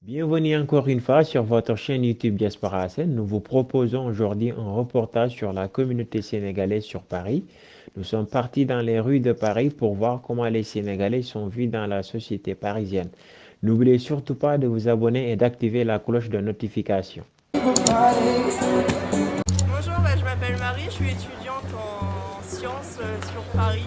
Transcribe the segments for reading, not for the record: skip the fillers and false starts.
Bienvenue encore une fois sur votre chaîne YouTube Diaspora SN. Nous vous proposons aujourd'hui un reportage sur la communauté sénégalaise sur Paris. Nous sommes partis dans les rues de Paris pour voir comment les Sénégalais sont vus dans la société parisienne. N'oubliez surtout pas de vous abonner et d'activer la cloche de notification. Bonjour, je m'appelle Marie, je suis étudiante en sciences sur Paris.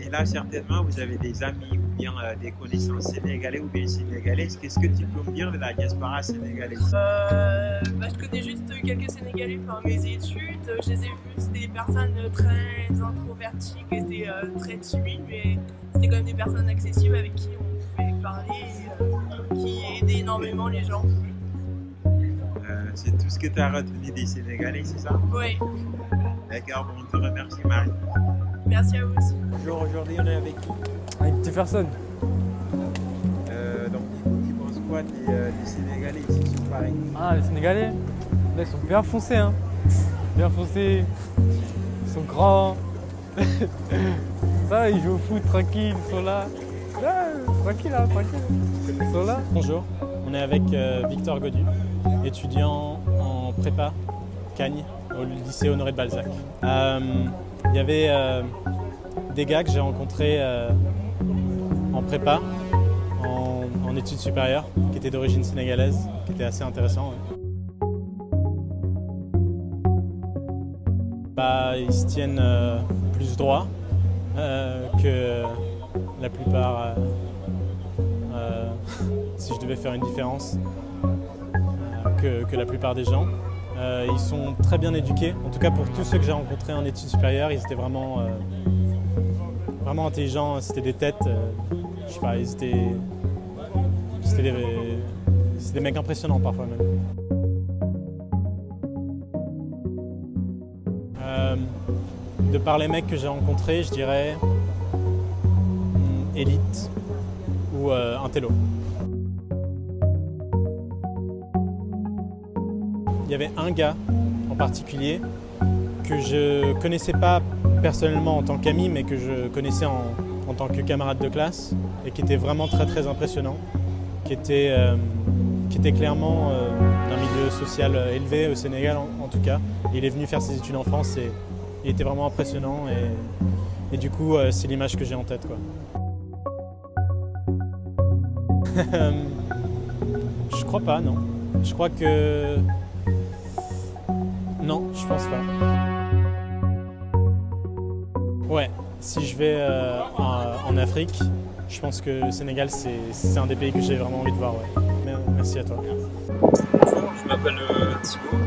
Et là, certainement, vous avez des amis ou bien des connaissances sénégalais ou bien sénégalaises. Qu'est-ce que tu peux me dire de la diaspora sénégalaise? Je connais juste quelques Sénégalais par mes études. Je les ai vus, c'était des personnes très introverties, qui étaient très timides, mais c'était quand même des personnes accessibles avec qui on pouvait parler, qui aidaient énormément les gens. C'est tout ce que tu as retenu des Sénégalais, c'est ça? Oui. D'accord, bon, on te remercie Marie. Merci à vous aussi. Bonjour, aujourd'hui on est avec qui? Avec Jefferson. Donc, tu penses quoi des Sénégalais ici sur Paris? Ah, les Sénégalais, là, ils sont bien foncés, hein. Bien foncés. Ils sont grands. Ça, ils jouent au foot tranquille, ils sont là. Là, tranquille, là, tranquille. Ils sont là. Bonjour, on est avec Victor Godu, étudiant en prépa Cagnes au lycée Honoré de Balzac. Il y avait des gars que j'ai rencontrés en prépa, en études supérieures, qui étaient d'origine sénégalaise, qui étaient assez intéressants. Ouais. Ils se tiennent plus droit que la plupart, si je devais faire une différence, que la plupart des gens. Ils sont très bien éduqués, en tout cas pour tous ceux que j'ai rencontrés en études supérieures, ils étaient vraiment intelligents, c'était des têtes, je sais pas, c'était des mecs impressionnants parfois même. De par les mecs que j'ai rencontrés, je dirais élite ou intello. Il y avait un gars en particulier que je connaissais pas personnellement en tant qu'ami, mais que je connaissais en tant que camarade de classe et qui était vraiment très très impressionnant, qui était clairement d'un milieu social élevé au Sénégal en tout cas. Il est venu faire ses études en France et il était vraiment impressionnant et du coup c'est l'image que j'ai en tête, quoi. Je crois pas, non. Je crois que... Non, je pense pas. Ouais, si je vais en Afrique, je pense que le Sénégal, c'est un des pays que j'ai vraiment envie de voir. Ouais. Merci à toi. Bonjour, je m'appelle Thibaut.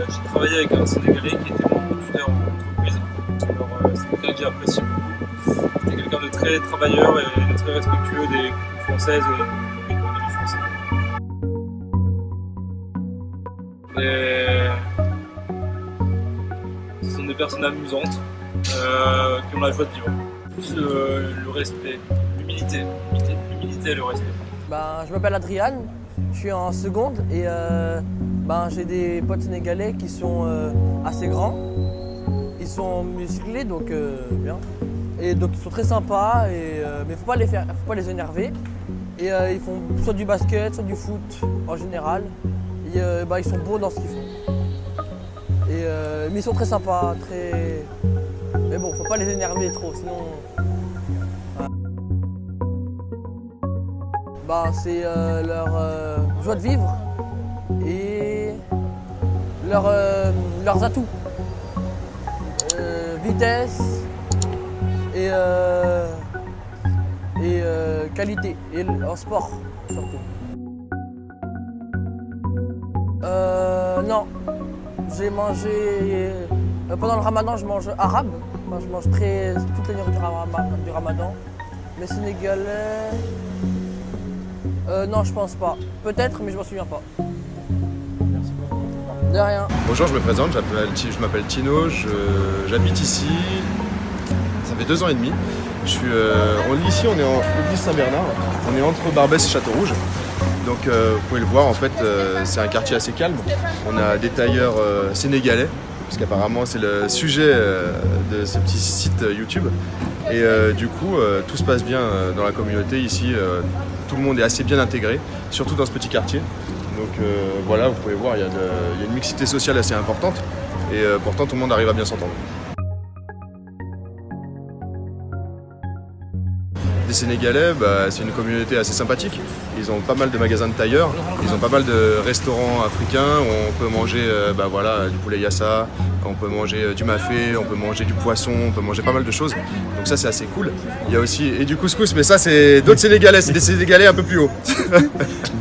J'ai travaillé avec un Sénégalais qui était mon tuteur en entreprise. Alors, c'est quelqu'un que j'ai apprécié beaucoup. C'était quelqu'un de très travailleur et de très respectueux des coutumes françaises et des Français. Ce sont des personnes amusantes qui ont la joie de vivre. Plus le respect, l'humilité et le respect. Je m'appelle Adrian, je suis en seconde et j'ai des potes sénégalais qui sont assez grands. Ils sont musclés, donc bien. Et donc ils sont très sympas, mais faut pas les énerver. Et ils font soit du basket, soit du foot en général. Et ils sont bons dans ce qu'ils font. Mais ils sont très sympas, mais bon, faut pas les énerver trop, sinon... C'est leur joie de vivre et leurs atouts. Vitesse et qualité, et en sport surtout. Non, j'ai mangé... pendant le ramadan, je mange arabe. Moi, je mange toutes les nourritures du ramadan. Mais sénégalais... non, je pense pas. Peut-être, mais je m'en souviens pas. Merci beaucoup. De rien. Bonjour, je me présente, je m'appelle Tino, j'habite ici. Ça fait 2 ans et demi. Ici, on est en l'église Saint-Bernard. On est entre Barbès et Château-Rouge. Donc vous pouvez le voir, en fait, c'est un quartier assez calme. On a des tailleurs sénégalais, parce qu'apparemment c'est le sujet de ce petit site YouTube. Et du coup, tout se passe bien dans la communauté ici. Tout le monde est assez bien intégré, surtout dans ce petit quartier. Donc voilà, vous pouvez voir, il y a une mixité sociale assez importante. Et pourtant, tout le monde arrive à bien s'entendre. Les Sénégalais, c'est une communauté assez sympathique. Ils ont pas mal de magasins de tailleurs, ils ont pas mal de restaurants africains où on peut manger du poulet yassa, on peut manger du mafé, on peut manger du poisson, on peut manger pas mal de choses. Donc ça c'est assez cool. Il y a aussi du couscous, mais ça c'est d'autres Sénégalais, c'est des Sénégalais un peu plus hauts.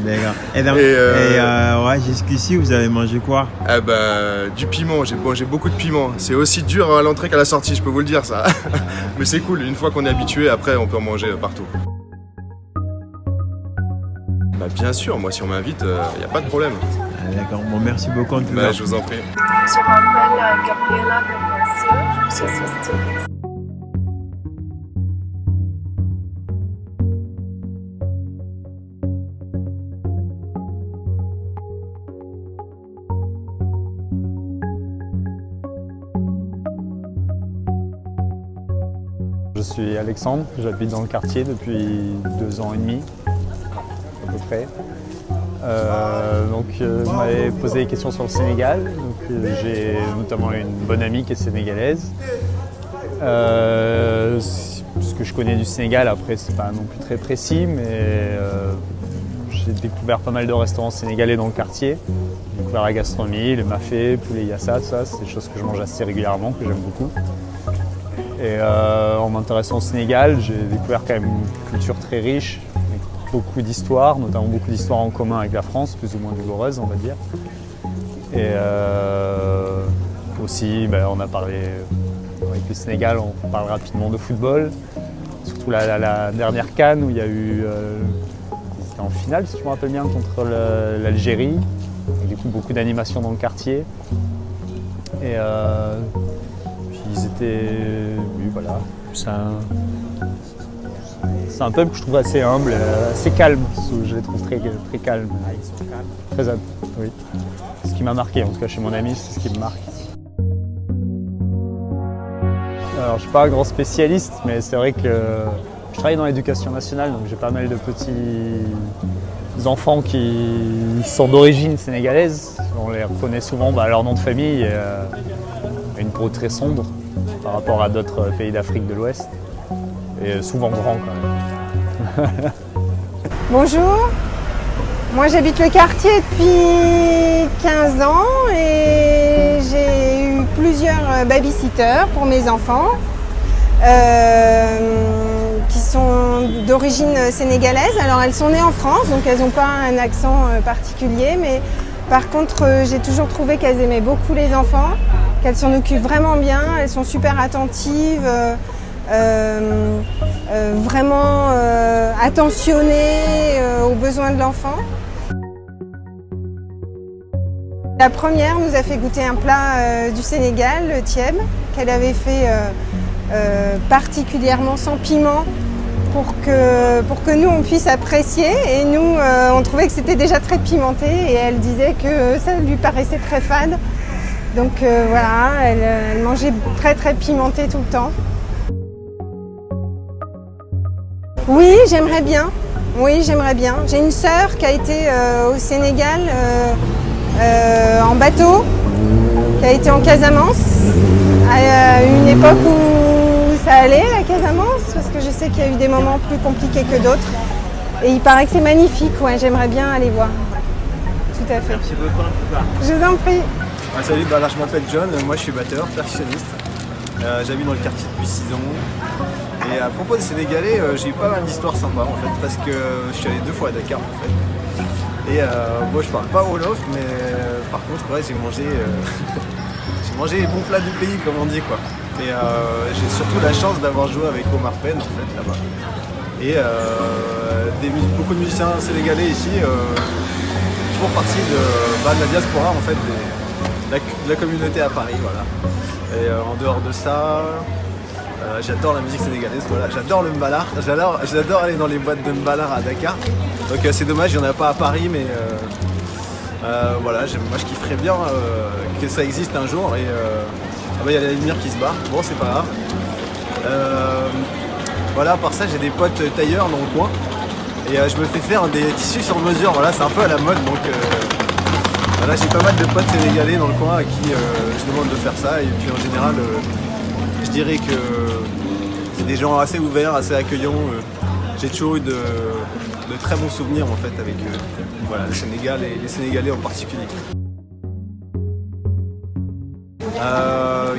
D'accord. Et jusqu'ici vous avez mangé quoi? Du piment, j'ai mangé beaucoup de piment. C'est aussi dur à l'entrée qu'à la sortie, je peux vous le dire ça. Mais c'est cool, une fois qu'on est habitué, après on peut en manger partout. Bien sûr, moi si on m'invite, il n'y a pas de problème. D'accord, bon merci beaucoup en tout cas. Je vous en prie. Je m'appelle Gabriela Gabriel, je suis styliste. Je suis Alexandre, j'habite dans le quartier depuis 2 ans et demi, à peu près. Vous m'avez posé des questions sur le Sénégal. J'ai notamment une bonne amie qui est sénégalaise. Ce que je connais du Sénégal, après c'est pas non plus très précis, mais j'ai découvert pas mal de restaurants sénégalais dans le quartier. J'ai découvert la gastronomie, le mafé, poulet yassa, tout ça, c'est des choses que je mange assez régulièrement, que j'aime beaucoup. Et en m'intéressant au Sénégal, j'ai découvert quand même une culture très riche, avec beaucoup d'histoires, notamment beaucoup d'histoires en commun avec la France, plus ou moins douloureuses on va dire. Et aussi, on a parlé avec le Sénégal, on parle rapidement de football, surtout la dernière CAN où il y a eu, ils étaient en finale si je me rappelle bien, contre l'Algérie, du coup beaucoup d'animation dans le quartier. Et ils étaient, oui voilà, c'est un peuple que je trouve assez humble, assez calme, je les trouve très calmes, très humbles, oui. Ce qui m'a marqué, en tout cas chez mon ami, c'est ce qui me marque. Alors je ne suis pas un grand spécialiste, mais c'est vrai que je travaille dans l'éducation nationale, donc j'ai pas mal de petits enfants qui sont d'origine sénégalaise. On les reconnaît souvent leur nom de famille. Une peau très sombre par rapport à d'autres pays d'Afrique de l'Ouest et souvent grands quand même. Bonjour, moi j'habite le quartier depuis 15 ans et j'ai eu plusieurs babysitters pour mes enfants qui sont d'origine sénégalaise. Alors elles sont nées en France, donc elles n'ont pas un accent particulier, mais par contre j'ai toujours trouvé qu'elles aimaient beaucoup les enfants, qu'elles s'en occupent vraiment bien, elles sont super attentives, vraiment attentionnées aux besoins de l'enfant. La première nous a fait goûter un plat du Sénégal, le thieb, qu'elle avait fait particulièrement sans piment pour que nous on puisse apprécier, et nous on trouvait que c'était déjà très pimenté et elle disait que ça lui paraissait très fade. Donc voilà, elle mangeait très pimenté tout le temps. Oui, j'aimerais bien. J'ai une sœur qui a été au Sénégal en bateau, qui a été en Casamance, à une époque où ça allait la Casamance, parce que je sais qu'il y a eu des moments plus compliqués que d'autres. Et il paraît que c'est magnifique, ouais, j'aimerais bien aller voir. Tout à fait. Merci beaucoup en tout cas. Je vous en prie. Salut, je m'appelle John, moi je suis batteur, percussionniste. J'habite dans le quartier depuis 6 ans. Et à propos des Sénégalais, j'ai eu pas mal d'histoires sympas en fait, parce que je suis allé 2 fois à Dakar en fait. Et moi je parle pas Wolof, mais par contre ouais, j'ai mangé les bons plats du pays comme on dit quoi. Et j'ai surtout la chance d'avoir joué avec Omar Penn en fait là-bas. Et beaucoup de musiciens sénégalais ici font partie de la diaspora en fait, de la communauté à Paris, voilà. Et en dehors de ça, J'adore la musique sénégalaise, voilà. J'adore le mbalar, j'adore aller dans les boîtes de mbalar à Dakar. Donc c'est dommage, il n'y en a pas à Paris, mais voilà, moi je kifferais bien que ça existe un jour. Et il y a la lumière qui se barre, bon c'est pas grave. Voilà, à part ça j'ai des potes tailleurs dans le coin. Et je me fais faire des tissus sur mesure, voilà, c'est un peu à la mode. Donc voilà, j'ai pas mal de potes sénégalais dans le coin à qui je demande de faire ça. Et puis en général, je dirais que c'est des gens assez ouverts, assez accueillants. J'ai toujours eu de très bons souvenirs en fait avec voilà, le Sénégal et les Sénégalais en particulier.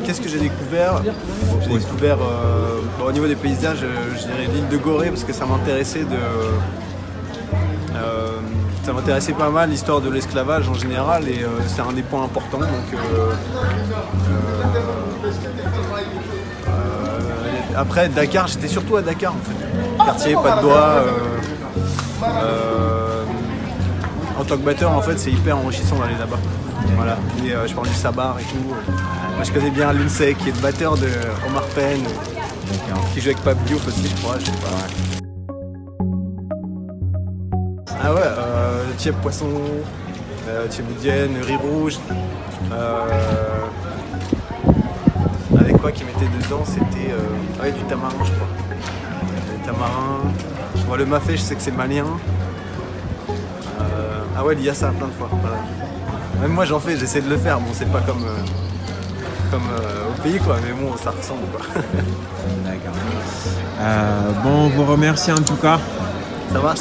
Qu'est-ce que j'ai découvert? J'ai découvert au niveau des paysages, je dirais l'île de Gorée parce que ça m'intéressait ça m'intéressait pas mal l'histoire de l'esclavage en général et c'est un des points importants. Donc, après Dakar, j'étais surtout à Dakar en fait. Quartier, pas de doigts. En tant que batteur en fait c'est hyper enrichissant d'aller là-bas. Voilà. Et, je parle du sabar et tout. Moi je connais bien Lunsek qui est le batteur de Omar Penn, qui joue avec Pape Diouf aussi je crois, je sais pas. Ah ouais, Thiep Poisson, Thiep Boudienne, Riz Rouge. Avec quoi qu'ils mettaient dedans, c'était ouais, du tamarin je crois. Du tamarin. Je vois le mafé, je sais que c'est malien. Ah ouais, il y a ça plein de fois. Voilà. Même moi j'en fais, j'essaie de le faire. Bon, c'est pas comme au pays quoi, mais bon, ça ressemble quoi. D'accord. Bon, on vous remercie en tout cas. Ça va.